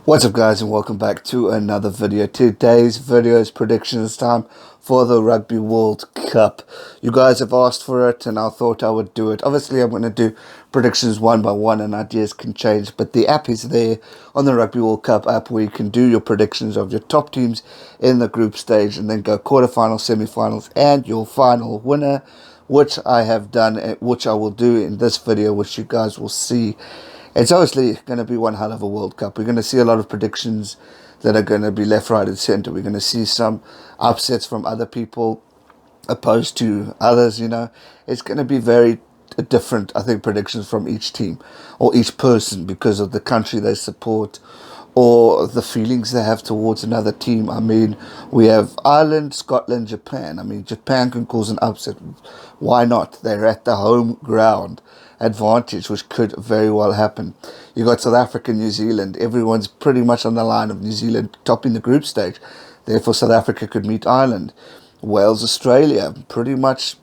What's up guys, and welcome back to another video. Today's video is predictions time for the Rugby World Cup. You guys have asked for it and I thought I would do it. Obviously I'm going to do predictions one by one and ideas can change, but the app is there on the Rugby World Cup app where you can do your predictions of your top teams in the group stage and then go quarterfinals, semi-finals and your final winner, which I have done, which I will do in this video, which you guys will see. It's obviously going to be one hell of a World Cup. We're going to see a lot of predictions that are going to be left, right and centre. We're going to see some upsets from other people opposed to others, you know. It's going to be very different, I think, predictions from each team or each person because of the country they support or the feelings they have towards another team. I mean, we have Ireland, Scotland, Japan. I mean, Japan can cause an upset. Why not? They're at the home ground advantage, which could very well happen. You got South Africa, New Zealand. Everyone's pretty much on the line of New Zealand topping the group stage. Therefore, South Africa could meet Ireland. Wales, Australia. Pretty much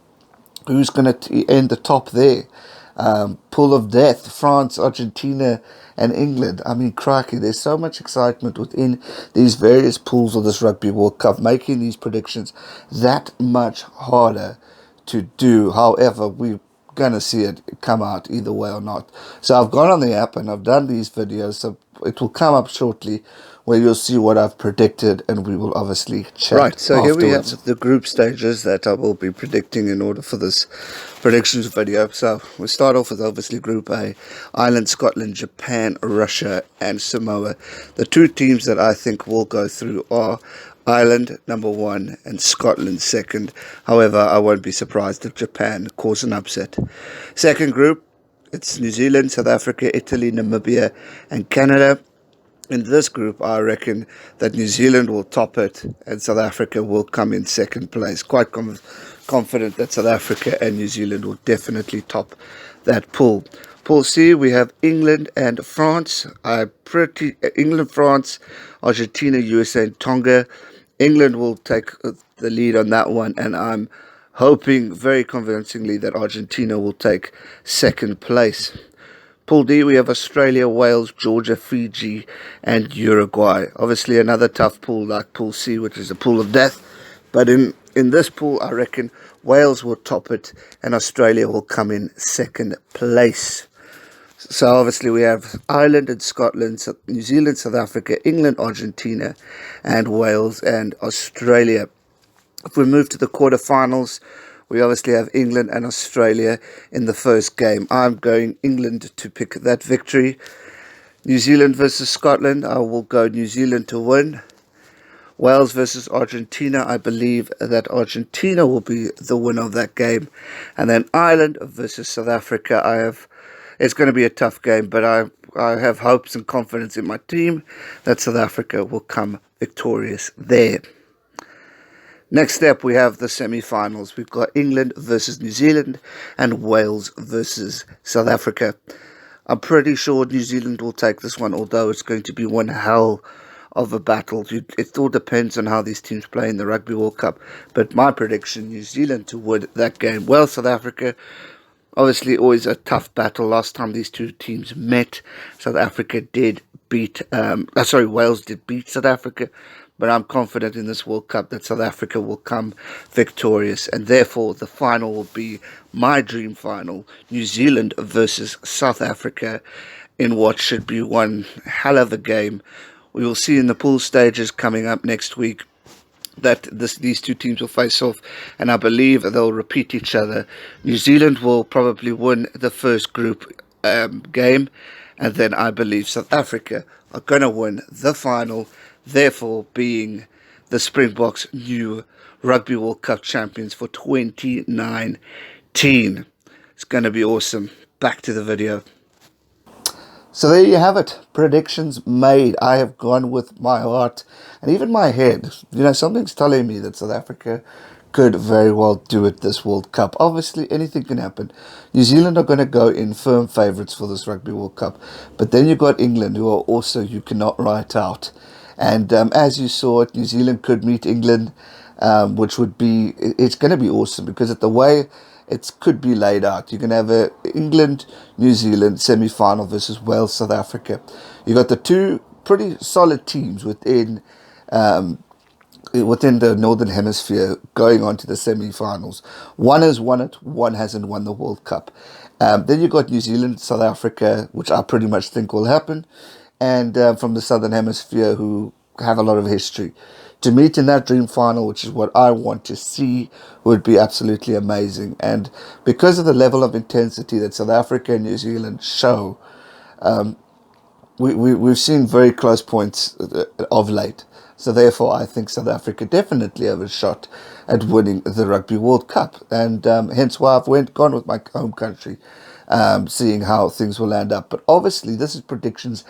who's going to end the top there? Pool of death, France, Argentina and England. I mean, crikey, there's so much excitement within these various pools of this Rugby World Cup, making these predictions that much harder to do. However, we're going to see it come out either way or not. So I've gone on the app and I've done these videos, so it will come up shortly where you'll see what I've predicted and we will obviously chat. Right, so here we have the group stages that I will be predicting in order for this predictions video. So we'll start off with obviously Group A, Ireland, Scotland, Japan, Russia and Samoa. The two teams that I think will go through are Ireland number 1 and Scotland second. However, I won't be surprised if Japan cause an upset. Second group, it's New Zealand, South Africa, Italy, Namibia and Canada. In this group, I reckon that New Zealand will top it and South Africa will come in second place. Quite confident that South Africa and New Zealand will definitely top that pool. Pool C, we have England and France. England, France, Argentina, USA and Tonga. England will take the lead on that one, and I'm hoping very convincingly that Argentina will take second place. Pool D, we have Australia, Wales, Georgia, Fiji, and Uruguay. Obviously, another tough pool like Pool C, which is a pool of death. But in this pool, I reckon Wales will top it, and Australia will come in second place. So obviously, we have Ireland and Scotland, New Zealand, South Africa, England, Argentina, and Wales and Australia. If we move to the quarterfinals, we obviously have England and Australia in the first game. I'm going England to pick that victory. New Zealand versus Scotland, I will go New Zealand to win. Wales versus Argentina, I believe that Argentina will be the winner of that game. And then Ireland versus South Africa, it's going to be a tough game, but I have hopes and confidence in my team that South Africa will come victorious there. Next step, we have the semi-finals. We've got England versus New Zealand and Wales versus South Africa. I'm pretty sure New Zealand will take this one, although it's going to be one hell of a battle. It all depends on how these teams play in the Rugby World Cup. But my prediction, New Zealand to win that game. Well, South Africa, obviously always a tough battle. Last time these two teams met, Wales did beat South Africa. But I'm confident in this World Cup that South Africa will come victorious. And therefore, the final will be my dream final. New Zealand versus South Africa in what should be one hell of a game. We will see in the pool stages coming up next week that these two teams will face off. And I believe they'll repeat each other. New Zealand will probably win the first group game. And then I believe South Africa are going to win the final, therefore being the Springboks' new Rugby World Cup champions for 2019. It's going to be awesome. Back to the video. So there you have it. Predictions made. I have gone with my heart and even my head. You know, something's telling me that South Africa could very well do it this World Cup. Obviously, anything can happen. New Zealand are going to go in firm favourites for this Rugby World Cup. But then you've got England, who are also you cannot write out. And as you saw it, New Zealand could meet England, which would be, it's going to be awesome because of the way it could be laid out. You can have a England, New Zealand semi-final versus Wales, South Africa. You got the two pretty solid teams within the Northern Hemisphere going on to the semi-finals. One has won it, one hasn't won the World Cup. Then you got New Zealand, South Africa, which I pretty much think will happen, and from the Southern Hemisphere, who have a lot of history. To meet in that dream final, which is what I want to see, would be absolutely amazing. And because of the level of intensity that South Africa and New Zealand show, we've seen very close points of late. So therefore, I think South Africa definitely have a shot at winning the Rugby World Cup. And hence why I've gone with my home country, seeing how things will land up. But obviously, this is predictions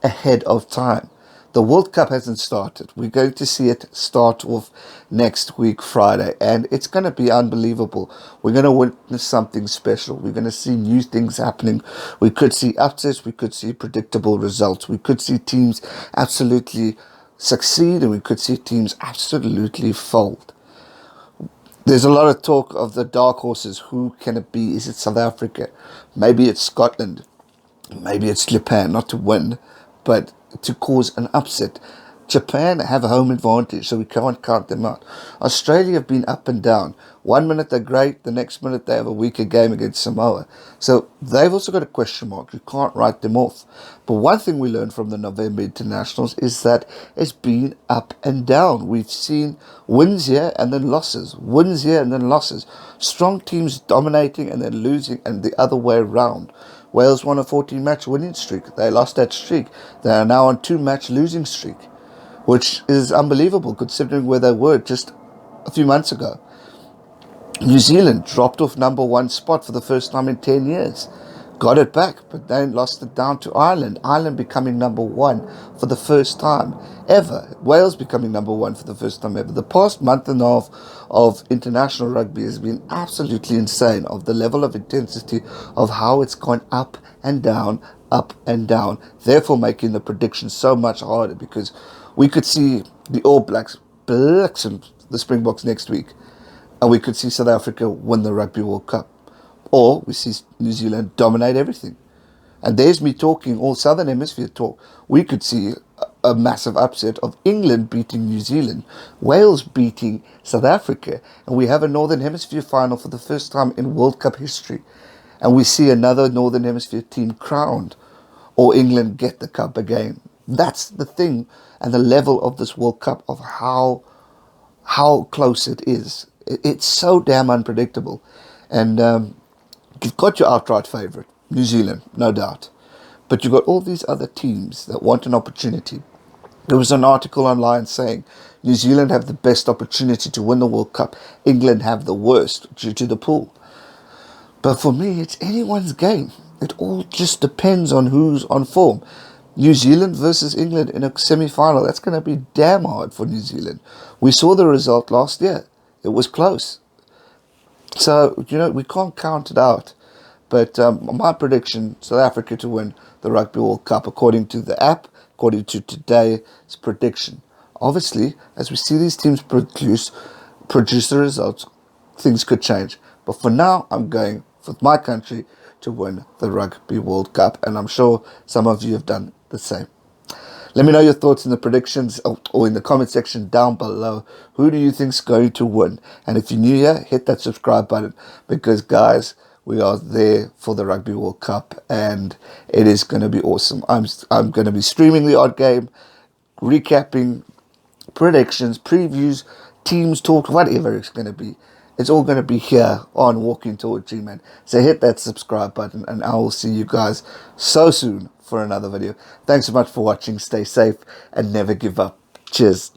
ahead of time. The World Cup hasn't started. We're going to see it start off next week, Friday, and it's going to be unbelievable. We're going to witness something special. We're going to see new things happening. We could see upsets. We could see predictable results. We could see teams absolutely succeed, and we could see teams absolutely fold. There's a lot of talk of the dark horses. Who can it be? Is it South Africa? Maybe it's Scotland. Maybe it's Japan, not to win, but to cause an upset. Japan have a home advantage, so we can't count them out. Australia have been up and down. 1 minute they're great, the next minute they have a weaker game against Samoa. So they've also got a question mark. You can't write them off. But one thing we learned from the November internationals is that it's been up and down. We've seen wins here and then losses. Wins here and then losses. Strong teams dominating and then losing, and the other way around. Wales won a 14-match winning streak. They lost that streak. They are now on 2-match losing streak, which is unbelievable considering where they were just a few months ago. New Zealand dropped off number 1 spot for the first time in 10 years. Got it back, but then lost it down to Ireland. Ireland becoming number 1 for the first time ever. Wales becoming number 1 for the first time ever. The past month and a half of international rugby has been absolutely insane, of the level of intensity of how it's gone up and down, therefore making the predictions so much harder, because we could see the All Blacks and the Springboks next week, and we could see South Africa win the Rugby World Cup. Or we see New Zealand dominate everything. And there's me talking all Southern Hemisphere talk. We could see a massive upset of England beating New Zealand, Wales beating South Africa, and we have a Northern Hemisphere final for the first time in World Cup history. And we see another Northern Hemisphere team crowned, or England get the cup again. That's the thing, and the level of this World Cup, of how close it is. It's so damn unpredictable. And you've got your outright favourite, New Zealand, no doubt. But you've got all these other teams that want an opportunity. There was an article online saying New Zealand have the best opportunity to win the World Cup. England have the worst due to the pool. But for me, it's anyone's game. It all just depends on who's on form. New Zealand versus England in a semi-final, that's going to be damn hard for New Zealand. We saw the result last year. It was close. So, we can't count it out. But my prediction, South Africa to win the Rugby World Cup, according to the app, according to today's prediction. Obviously, as we see these teams produce the results, things could change. But for now, I'm going for my country to win the Rugby World Cup. And I'm sure some of you have done the same. Let me know your thoughts in the predictions or in the comment section down below. Who do you think's going to win? And if you're new here, hit that subscribe button, because guys, we are there for the Rugby World Cup and it is going to be awesome. I'm going to be streaming the odd game, recapping, predictions, previews, teams talk, whatever it's going to be. It's all going to be here on Walking Toward G-Man. So hit that subscribe button and I will see you guys so soon for another video. Thanks so much for watching. Stay safe and never give up. Cheers.